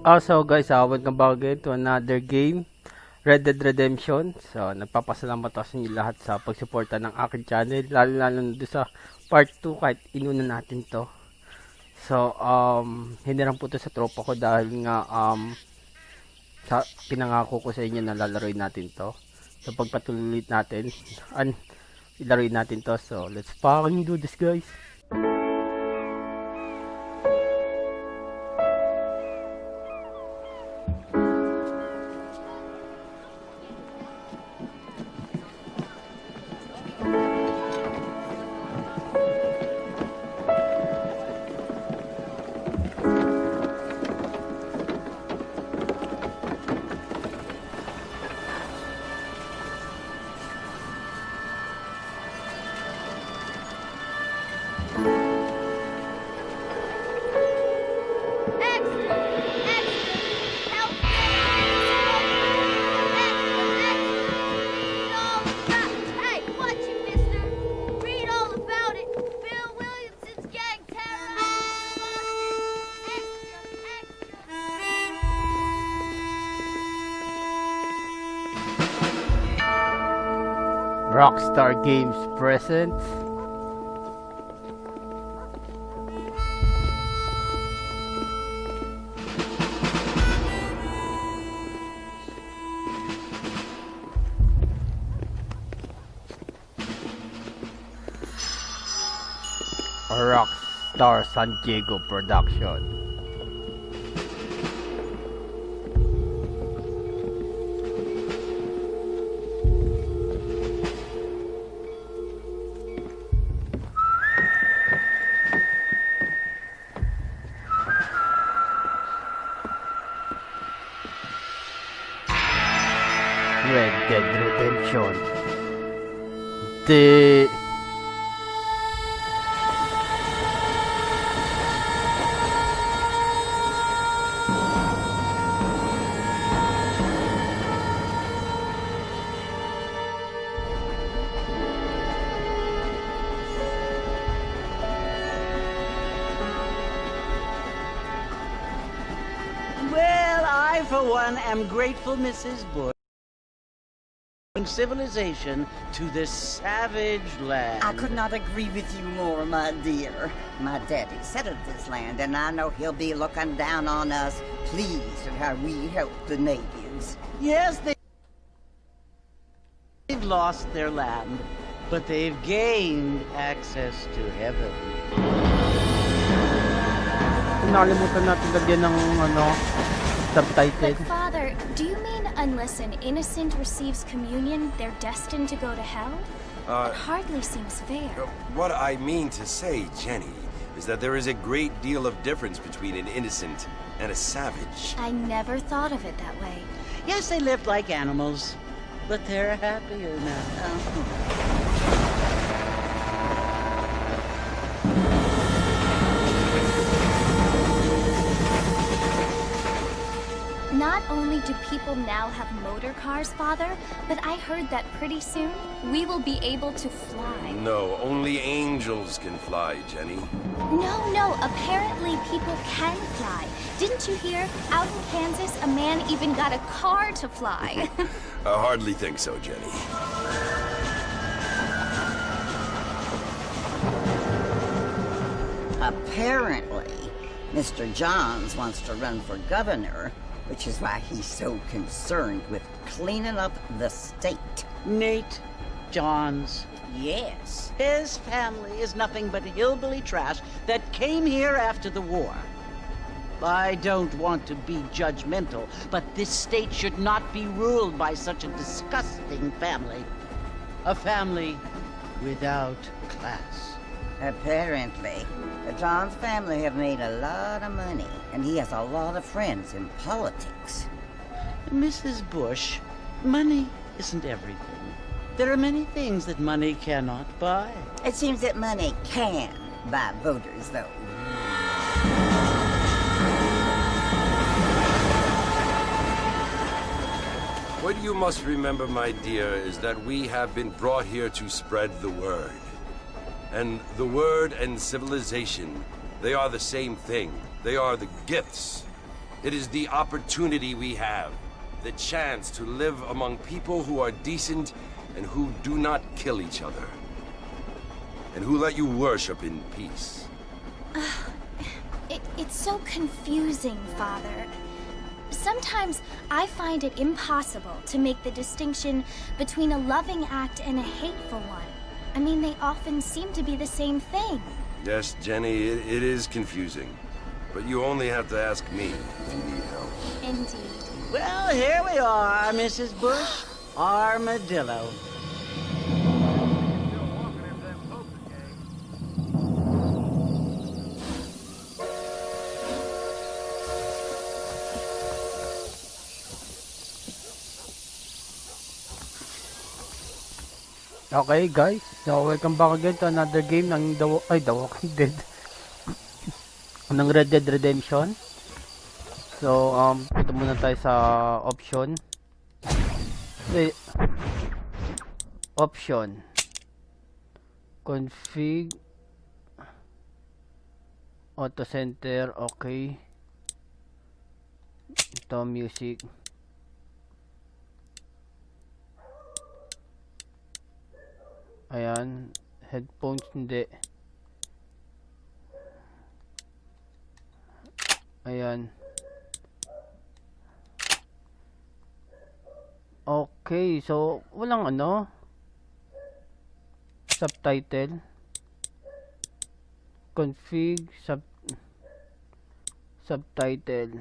Also guys, welcome back again to another game, Red Dead Redemption. So, nagpapasalamat ako sa inyo lahat sa pagsuporta ng aking channel, lalo na sa part 2 kahit inuna natin to. So, hinirang po to sa tropa ko dahil nga pinangako ko sa inyo na lalaroin natin to. So, pagpatuloy natin, ilaruin natin to. So, let's fucking do this guys. Rockstar Games presents Rockstar San Diego production. Red Dead Redemption. Well, I, for one, am grateful, Mrs. Bush. Civilization to this savage land. I could not agree with you more, my dear. My daddy settled this land, and I know he'll be looking down on us, pleased at how we help the natives. Yes, they've lost their land, but they've gained access to heaven. Nakalimutan natin lagyan ng subtitle. But Father, do you mean unless an innocent receives communion, they're destined to go to hell? It hardly seems fair. What I mean to say, Jenny, is that there is a great deal of difference between an innocent and a savage. I never thought of it that way. Yes, they lived like animals, but they're happier now. Not only do people now have motor cars, Father, but I heard that pretty soon we will be able to fly. No, only angels can fly, Jenny. No, apparently people can fly. Didn't you hear? Out in Kansas, a man even got a car to fly. I hardly think so, Jenny. Apparently, Mr. Johns wants to run for governor, which is why he's so concerned with cleaning up the state. Nate Johns. Yes. His family is nothing but hillbilly trash that came here after the war. I don't want to be judgmental, but this state should not be ruled by such a disgusting family. A family without class. Apparently, the Johns family have made a lot of money, and he has a lot of friends in politics. Mrs. Bush, money isn't everything. There are many things that money cannot buy. It seems that money can buy voters, though. What you must remember, my dear, is that we have been brought here to spread the word. And the word and civilization, they are the same thing. They are the gifts. It is the opportunity we have, the chance to live among people who are decent and who do not kill each other, and who let you worship in peace. It's so confusing, Father. Sometimes I find it impossible to make the distinction between a loving act and a hateful one. I mean, they often seem to be the same thing. Yes, Jenny, it is confusing. But you only have to ask me if you need help. Indeed. Well, here we are, Mrs. Bush. Armadillo. Okay guys, so welcome back again to another game ng The Walking Dead ng Red Dead Redemption. So, punta muna tayo sa option. Option. Config. Auto center, okay. Ito, music. Ayan, headphones hindi. Ayan. Okay, so walang subtitle. Config subtitle.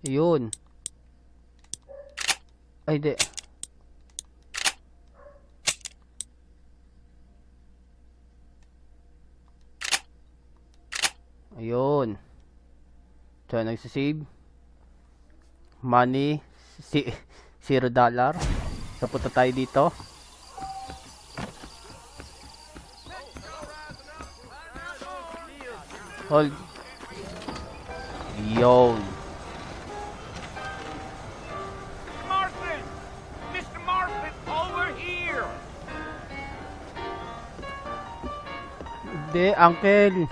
Yun. Ay, di. Ayun. So, nagsisave. Money, $0. So, punta tayo dito. Hold. Yun. Hindi, Uncle.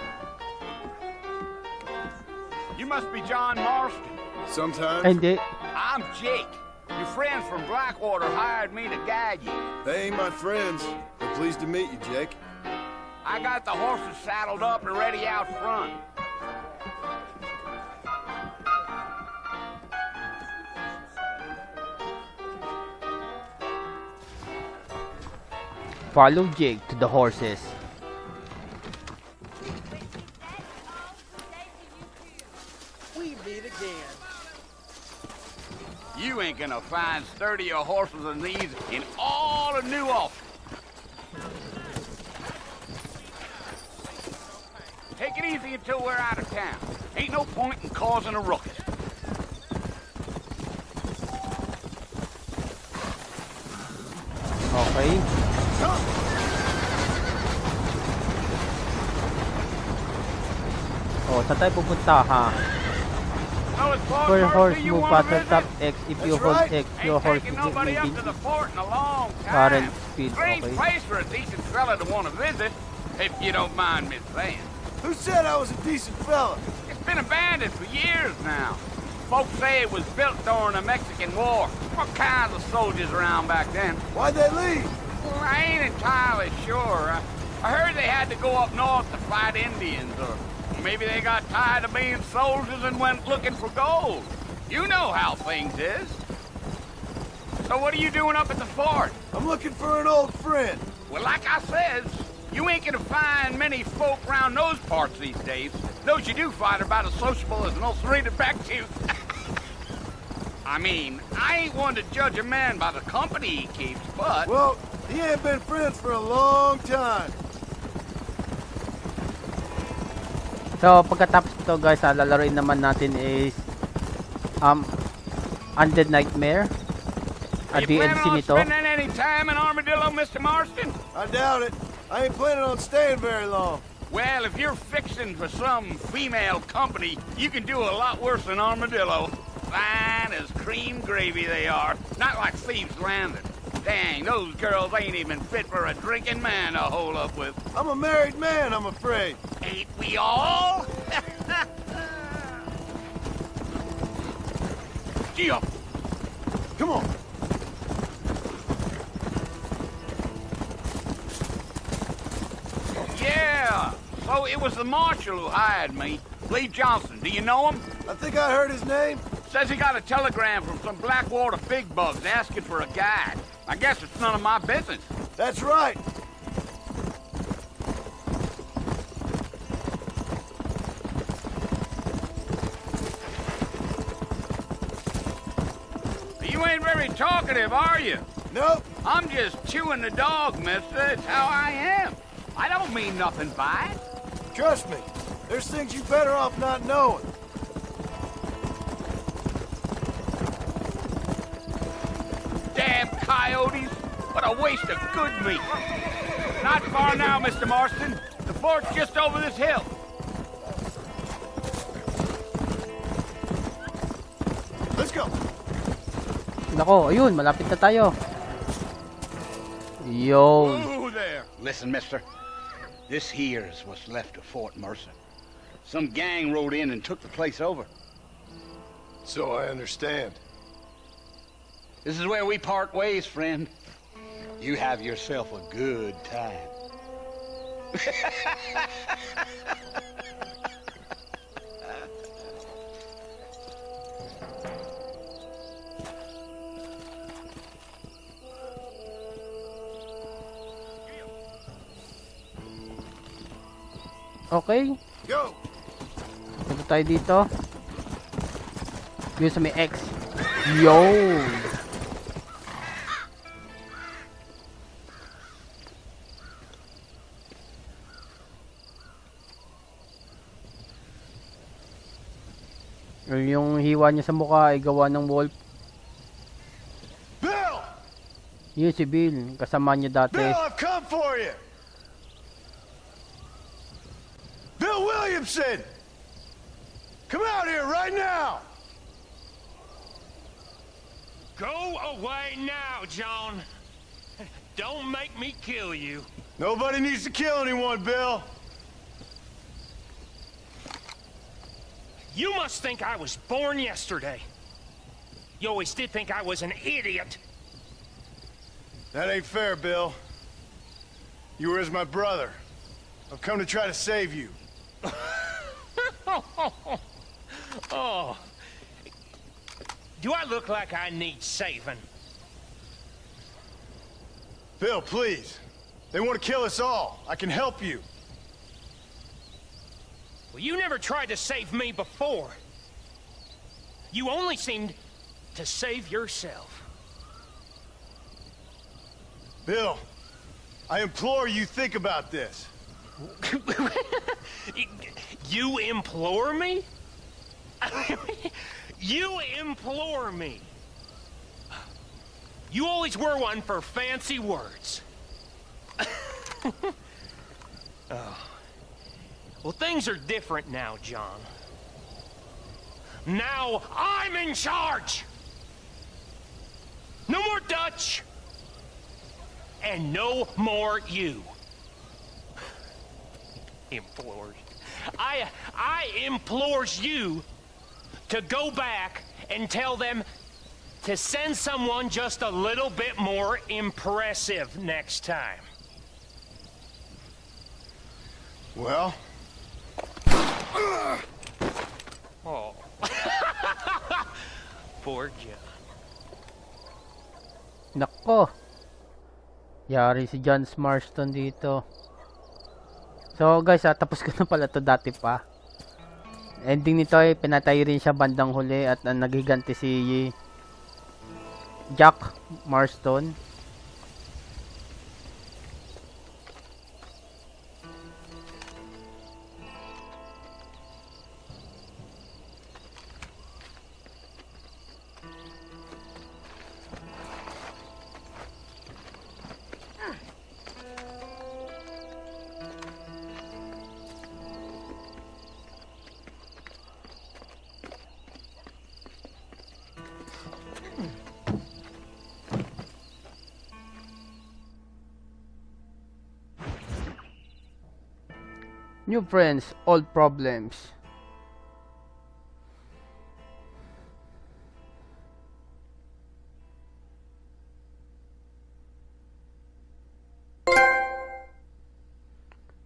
You must be John Marston. Sometimes. Hindi. I'm Jake. Your friends from Blackwater hired me to guide you. They ain't my friends. But pleased to meet you, Jake. I got the horses saddled up and ready out front. Follow Jake to the horses. You ain't gonna find sturdier horses than these in all of New Ulster. Take it easy until we're out of town. Ain't no point in causing a ruckus. Okay. Oh, saan tayo pupunta, ha? For horse move button tap X. If you hold X, your horse will maintain current speed. Strange Okay. place for a decent fella to want to visit, if you don't mind me saying. Who said I was a decent fella? It's been abandoned for years now. Folks say it was built during the Mexican War. What kinds of soldiers around back then? Why'd they leave? Well, I ain't entirely sure. I heard they had to go up north to fight Indians, or maybe they got tired of being soldiers and went looking for gold. You know how things is. So what are you doing up at the fort? I'm looking for an old friend. Well, like I says, you ain't gonna find many folk around those parts these days. Those you do find are about as sociable as an ulcerated back tooth. I mean, I ain't one to judge a man by the company he keeps, but... Well, he ain't been friends for a long time. So, pagkatapos ito guys, lalaroin naman natin is Undead Nightmare. Are you planning on spending any time in Armadillo, Mr. Marston? I doubt it. I ain't planning on staying very long. Well, if you're fixing for some female company, you can do a lot worse than Armadillo. Fine as cream gravy they are. Not like Thieves Landing. Dang, those girls ain't even fit for a drinking man to hole up with. I'm a married man, I'm afraid. Ain't we all? Gee up. Come on. Yeah, so it was the marshal who hired me. Leigh Johnson, do you know him? I think I heard his name. Says he got a telegram from some Blackwater big bugs asking for a guide. I guess it's none of my business. That's right. You ain't very talkative, are you? Nope. I'm just chewing the dog, mister. It's how I am. I don't mean nothing by it. Trust me. There's things you better off not knowing. Damn coyotes. What a waste of good meat. Not far now, Mr. Marston. The fort's just over this hill. Let's go. Nako, ayun, malapit na tayo. Yo. Ooh, there. Listen, mister. This here's what's left of Fort Mercer. Some gang rode in and took the place over. So I understand. This is where we part ways, friend. You have yourself a good time. Okay. Go. Punta tayo dito. Yun sa may X. Yo! Yung hiwa niya sa mukha ay gawa ng wolf. Bill! Yun si Bill. Kasama niya dati. Bill, I've come for you! Bill Williamson! Come out here right now! Go away now, John. Don't make me kill you. Nobody needs to kill anyone, Bill. You must think I was born yesterday. You always did think I was an idiot. That ain't fair, Bill. You were as my brother. I've come to try to save you. Oh. Do I look like I need saving? Bill, please. They want to kill us all. I can help you. Well, you never tried to save me before. You only seemed to save yourself. Bill, I implore you think about this. You implore me? You implore me. You always were one for fancy words. Oh. Well, things are different now, John. Now I'm in charge! No more Dutch! And no more you. Implores. I implores you to go back and tell them to send someone just a little bit more impressive next time. Well? Oh. Poor John. Nako. Yari si John Marston dito. So guys, tapos ko na pala to dati pa. Ending nito ay pinatay rin siya bandang huli at naghiganti si Jack Marston. New friends, old problems.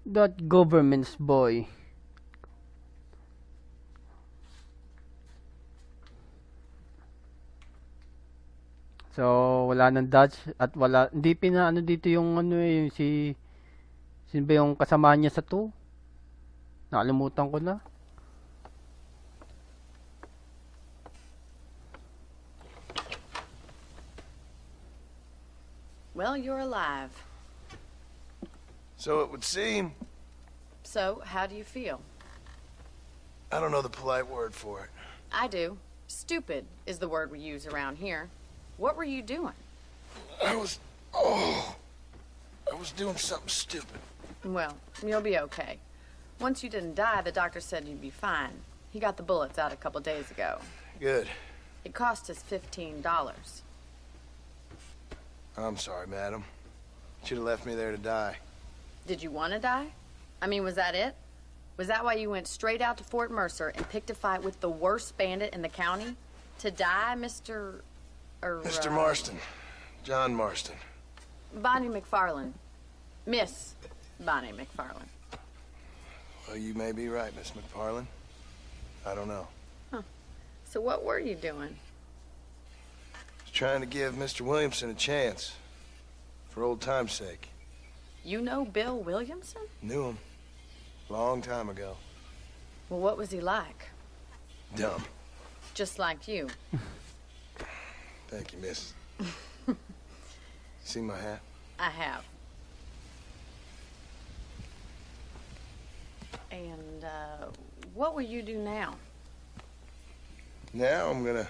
That government's boy. So, wala nang Dutch at wala, hindi pinaano dito yung ano eh, yung sino ba yung kasama niya sa 2? Nakalimutan ko na. Well, you're alive. So it would seem. So, how do you feel? I don't know the polite word for it. I do. Stupid is the word we use around here. What were you doing? I was doing something stupid. Well, you'll be okay. Once you didn't die, the doctor said you'd be fine. He got the bullets out a couple days ago. Good. It cost us $15. I'm sorry, madam. Should have left me there to die. Did you want to die? I mean, was that it? Was that why you went straight out to Fort Mercer and picked a fight with the worst bandit in the county? To die, Mr. Mr. Marston. John Marston. Bonnie MacFarlane. Miss Bonnie MacFarlane. Well, you may be right, Miss MacFarlane. I don't know. Huh. So what were you doing? I was trying to give Mr. Williamson a chance. For old time's sake. You know Bill Williamson? Knew him. Long time ago. Well, what was he like? Dumb. Just like you. Thank you, miss. See my hat? I have. And, what will you do now? Now I'm gonna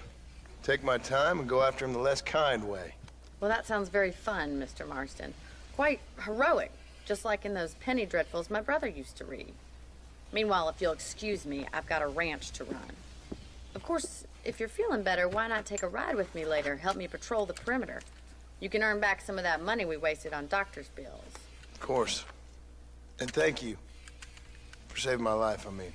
take my time and go after him the less kind way. Well, that sounds very fun, Mr. Marston. Quite heroic, just like in those penny dreadfuls my brother used to read. Meanwhile, if you'll excuse me, I've got a ranch to run. Of course, if you're feeling better, why not take a ride with me later? Help me patrol the perimeter. You can earn back some of that money we wasted on doctor's bills. Of course. And thank you. For saving my life, I mean.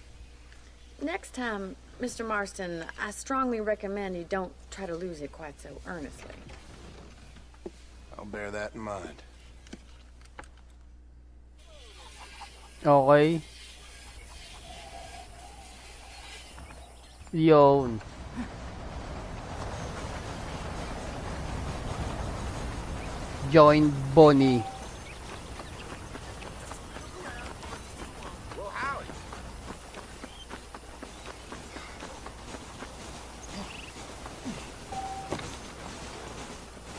Next time, Mr. Marston, I strongly recommend you don't try to lose it quite so earnestly. I'll bear that in mind. Okay. Yun. Join Bonnie. Well, howdy.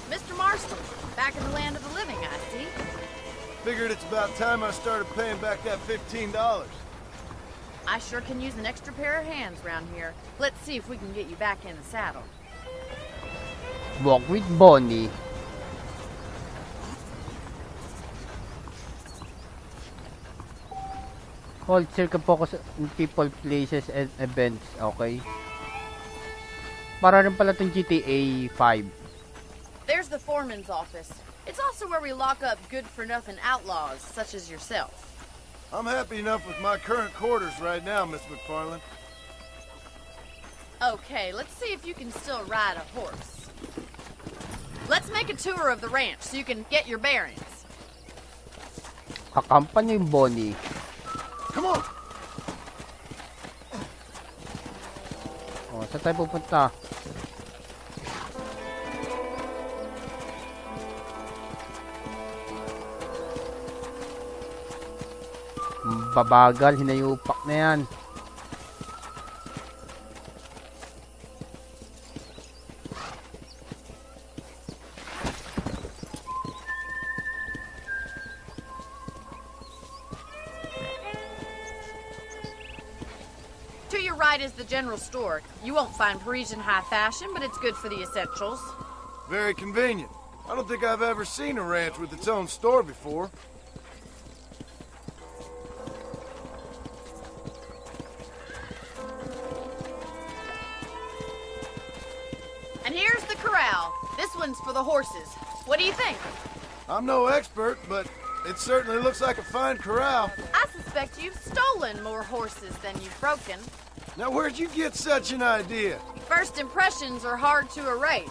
Mr. Marston, back in the land of the living, I see. Figured it's about time I started paying back that $15. I sure can use an extra pair of hands around here. Let's see if we can get you back in the saddle. Walk with Bonnie. Hold circle focus on people, places, and events. Okay. Para rin pala itong GTA 5. There's the foreman's office. It's also where we lock up good-for-nothing outlaws, such as yourself. I'm happy enough with my current quarters right now, Miss MacFarlane. Okay, let's see if you can still ride a horse. Let's make a tour of the ranch so you can get your bearings. Kakampan yung Bonnie. Come on! Oh, saan tayo pupunta? Babagal, hinayupak na yan. To your right is the general store. You won't find Parisian high fashion, but it's good for the essentials. Very convenient. I don't think I've ever seen a ranch with its own store before. And here's the corral. This one's for the horses. What do you think? I'm no expert, but it certainly looks like a fine corral. I suspect you've stolen more horses than you've broken. Now, where'd you get such an idea? First impressions are hard to erase.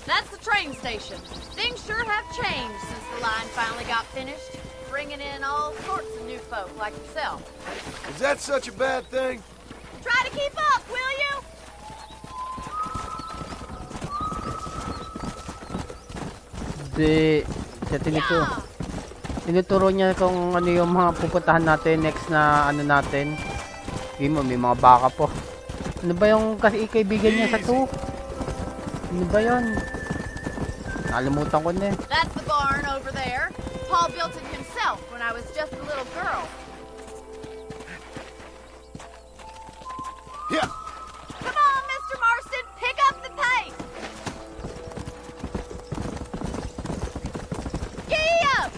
That's the train station. Things sure have changed since the line finally got finished, bringing in all sorts of new folk like yourself. Is that such a bad thing? Try to keep up, will you? Tinuturo niya kung ano yung mga pupuntahan natin next na ano natin. Hindi mo, may mga baka po. Ano ba yung kaibigan niya sa 2? Ano ba yun? Nakalimutan ko na eh. That's the barn over there. Paul built it himself when I was just a little girl. Yeah. Come on, Mr. Marston, pick up the pace. Giddy up!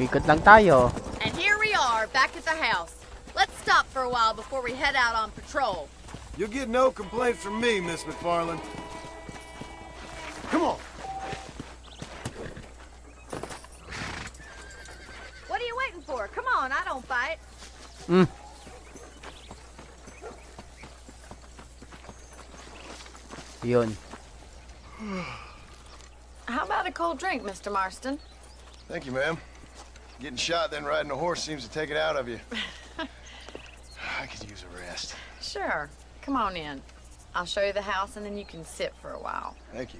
Mikot lang tayo. And here we are, back at the house. Let's stop for a while before we head out on patrol. You'll get no complaints from me, Miss MacFarlane. Come on. What are you waiting for? Come on, I don't bite. Yun. How about a cold drink, Mr. Marston? Thank you, ma'am. Getting shot, then riding a horse seems to take it out of you. I could use a rest. Sure. Come on in. I'll show you the house, and then you can sit for a while. Thank you.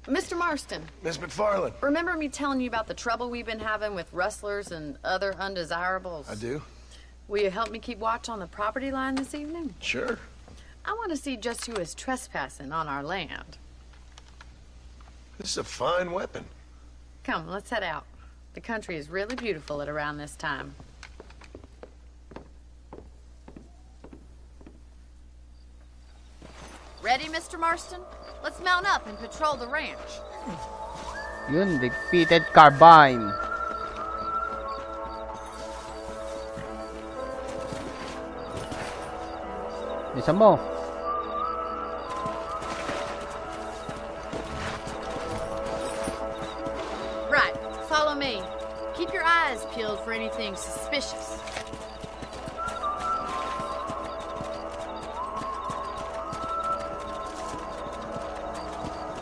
Mr. Marston. Miss MacFarlane. Remember me telling you about the trouble we've been having with rustlers and other undesirables? I do. Will you help me keep watch on the property line this evening? Sure. I want to see just who is trespassing on our land. This is a fine weapon. Come, let's head out. The country is really beautiful at around this time. Ready, Mr. Marston? Let's mount up and patrol the ranch. Yun, defeated carbine. Isa mo. Right, follow me. Keep your eyes peeled for anything suspicious.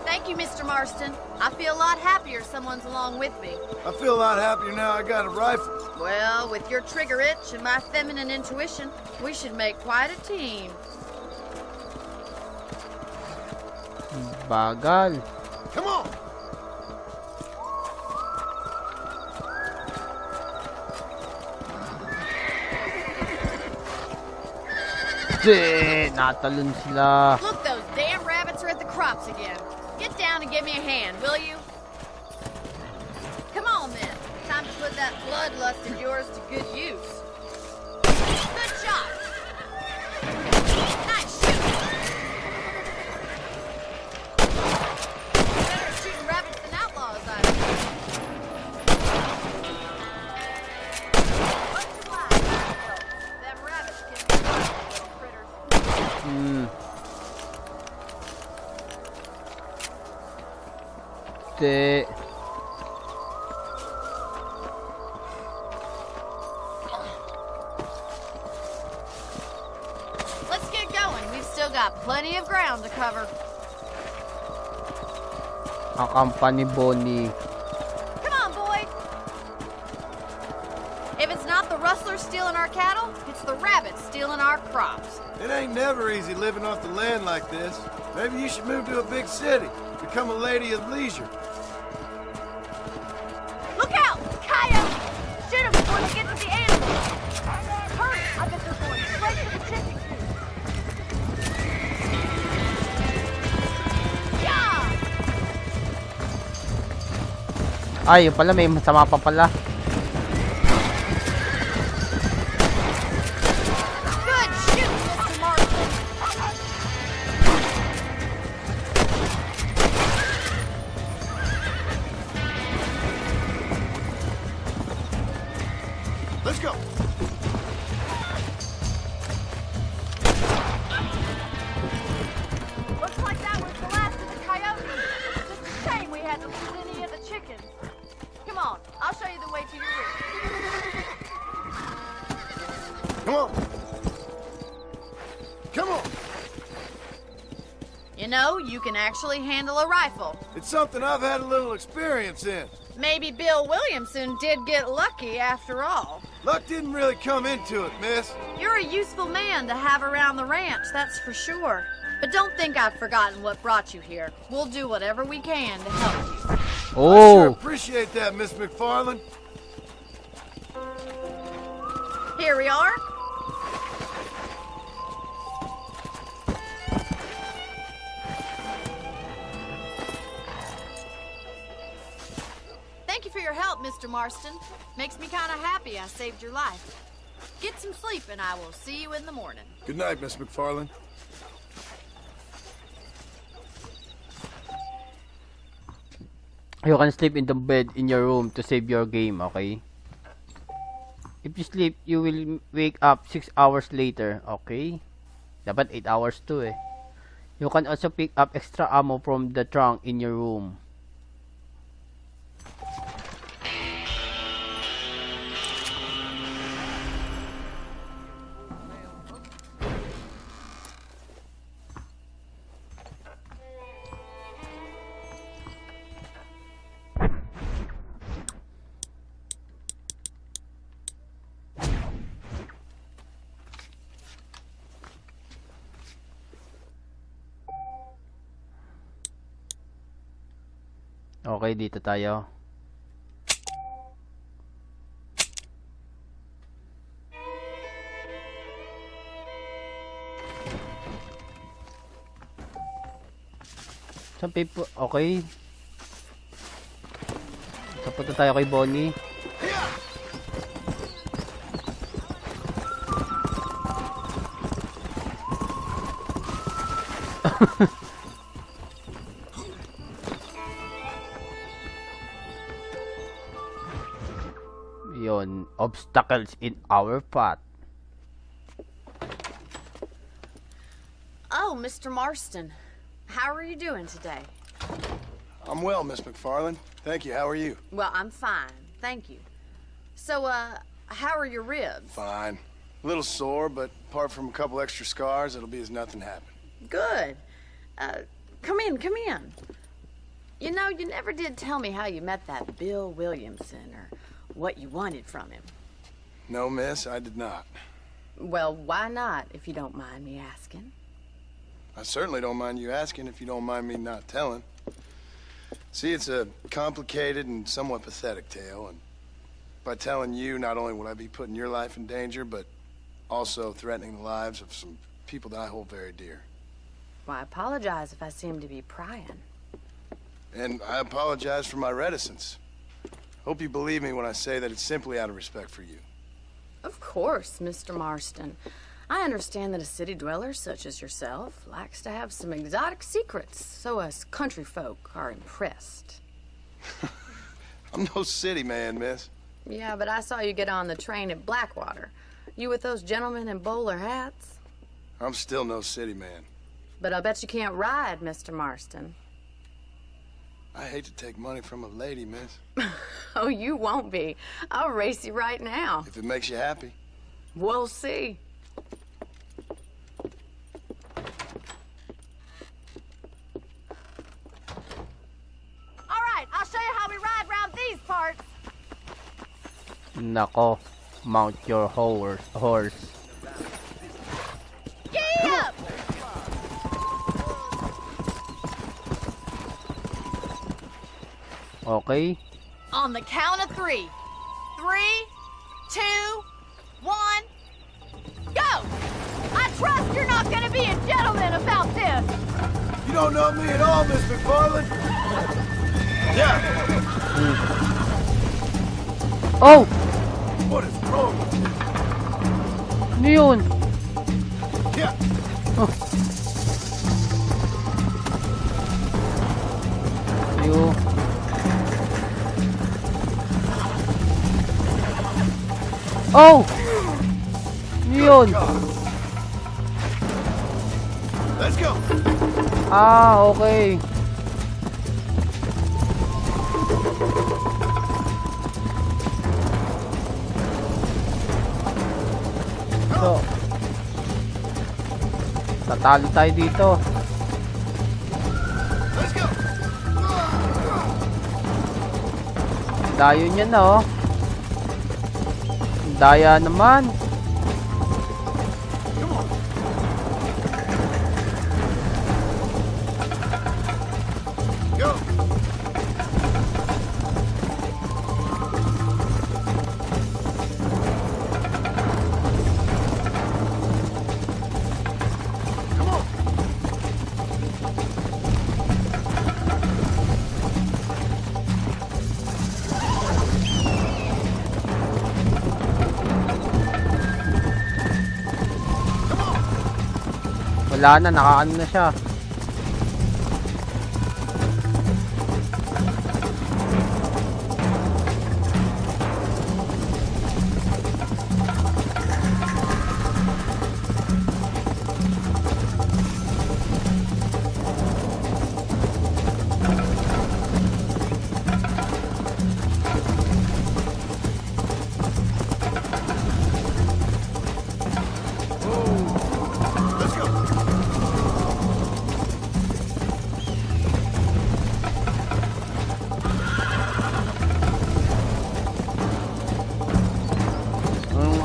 Thank you, Mr. Marston. I feel a lot happier someone's along with me. I feel a lot happier now I got a rifle. Well, with your trigger itch and my feminine intuition, we should make quite a team. Bagal. Come on. Natalon sila. Look, those damn rabbits are at the crops again. Get down and give me a hand, will you? Come on, then. Time to put that bloodlust of yours to good use. Good shot. Nice shooting. Better shooting rabbits than outlaws, I think. What's your line, Jaramillo? Them rabbits can be little critters. Let's get going. We've still got plenty of ground to cover. Ang company Bonnie. Come on, boy. If it's not the rustlers stealing our cattle, it's the rabbits stealing our crops. It ain't never easy living off the land like this. Maybe you should move to a big city. Become a lady of leisure. Look out! Coyote! Shoot them before they get to the animals! Hurry! I bet they're going straight to the chicken coop. Yeah! Ay, yun pala, may masama pa pala. Good shoot, Mr. Marston! Let's go. Looks like that was the last of the coyotes. Just a shame we had to lose any of the chickens. Come on, I'll show you the way to your room. Come on. Come on. You know, you can actually handle a rifle. It's something I've had a little experience in. Maybe Bill Williamson did get lucky after all. Luck didn't really come into it, miss. You're a useful man to have around the ranch, that's for sure. But don't think I've forgotten what brought you here. We'll do whatever we can to help you. I sure appreciate that, Miss MacFarlane. Here we are. Thank you for your help, Mr. Marston. Makes me kind of happy I saved your life. Get some sleep and I will see you in the morning. Good night, Miss MacFarlane. You can sleep in the bed in your room to save your game, okay? If you sleep, you will wake up 6 hours later, okay? Dapat 8 hours too eh. You can also pick up extra ammo from the trunk in your room. Okay, dito tayo. Some people, okay. So, punta tayo kay Bonnie. Yon, obstacles in our path. Oh, Mr. Marston. How are you doing today? I'm well, Miss MacFarlane. Thank you. How are you? Well, I'm fine. Thank you. So, how are your ribs? Fine. A little sore, but apart from a couple extra scars, it'll be as nothing happened. Good. Come in, come in. You know, you never did tell me how you met that Bill Williamson or what you wanted from him. No, miss, I did not. Well, why not, if you don't mind me asking? I certainly don't mind you asking if you don't mind me not telling. See, it's a complicated and somewhat pathetic tale, and by telling you, not only will I be putting your life in danger, but also threatening the lives of some people that I hold very dear. Well, I apologize if I seem to be prying. And I apologize for my reticence. Hope you believe me when I say that it's simply out of respect for you. Of course, Mr. Marston. I understand that a city dweller such as yourself likes to have some exotic secrets, so us country folk are impressed. I'm no city man, miss. Yeah, but I saw you get on the train at Blackwater. You with those gentlemen in bowler hats? I'm still no city man. But I bet you can't ride, Mr. Marston. I hate to take money from a lady, miss. Oh, you won't be. I'll race you right now. If it makes you happy. We'll see. All right, I'll show you how we ride round these parts. Nako, mount your horse. Giddy up! Okay. On the count of 3. 3, 2, 1, go! I trust you're not gonna be a gentleman about this. You don't know me at all, Miss MacFarlane. Yeah. Oh! What is wrong with you? Ano yun? Yeah. Oh. Oh! Ano yun? Let's go. Ah, okay. So, tatalo tayo dito. Let's go. Dayo niya na, oh. Daya naman. Go. Wala na, nakaano na siya.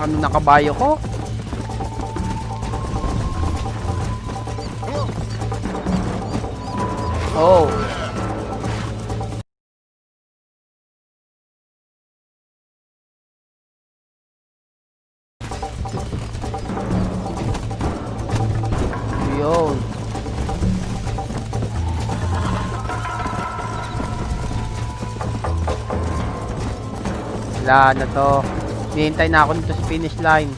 Ano nakabayo ko? Oh. Yun. Wala na to. Hinihintay na ako dito sa finish line.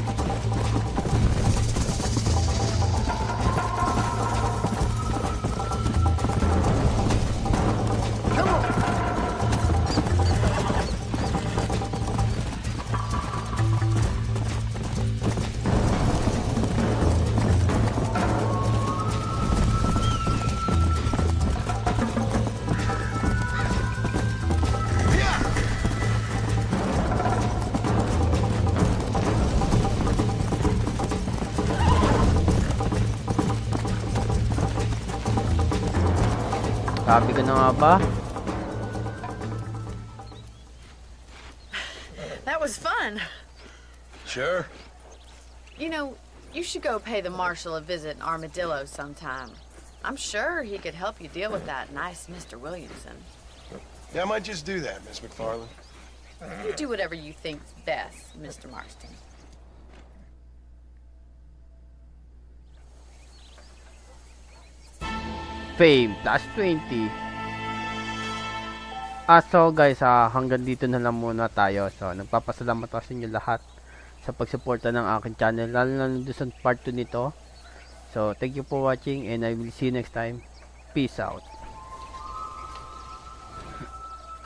Sabi ko na nga ba? That was fun. Sure. You know, you should go pay the Marshal a visit in Armadillo sometime. I'm sure he could help you deal with that nice Mr. Williamson. Yeah, I might just do that, Miss MacFarlane. You do whatever you think's best, Mr. Marston. Fame plus 20. So guys, hanggang dito na lang muna tayo. So nagpapasalamat ako sa inyo lahat sa pagsuporta ng aking channel, lalo na doon sa part 2 nito. So thank you for watching and I will see you next time. Peace out.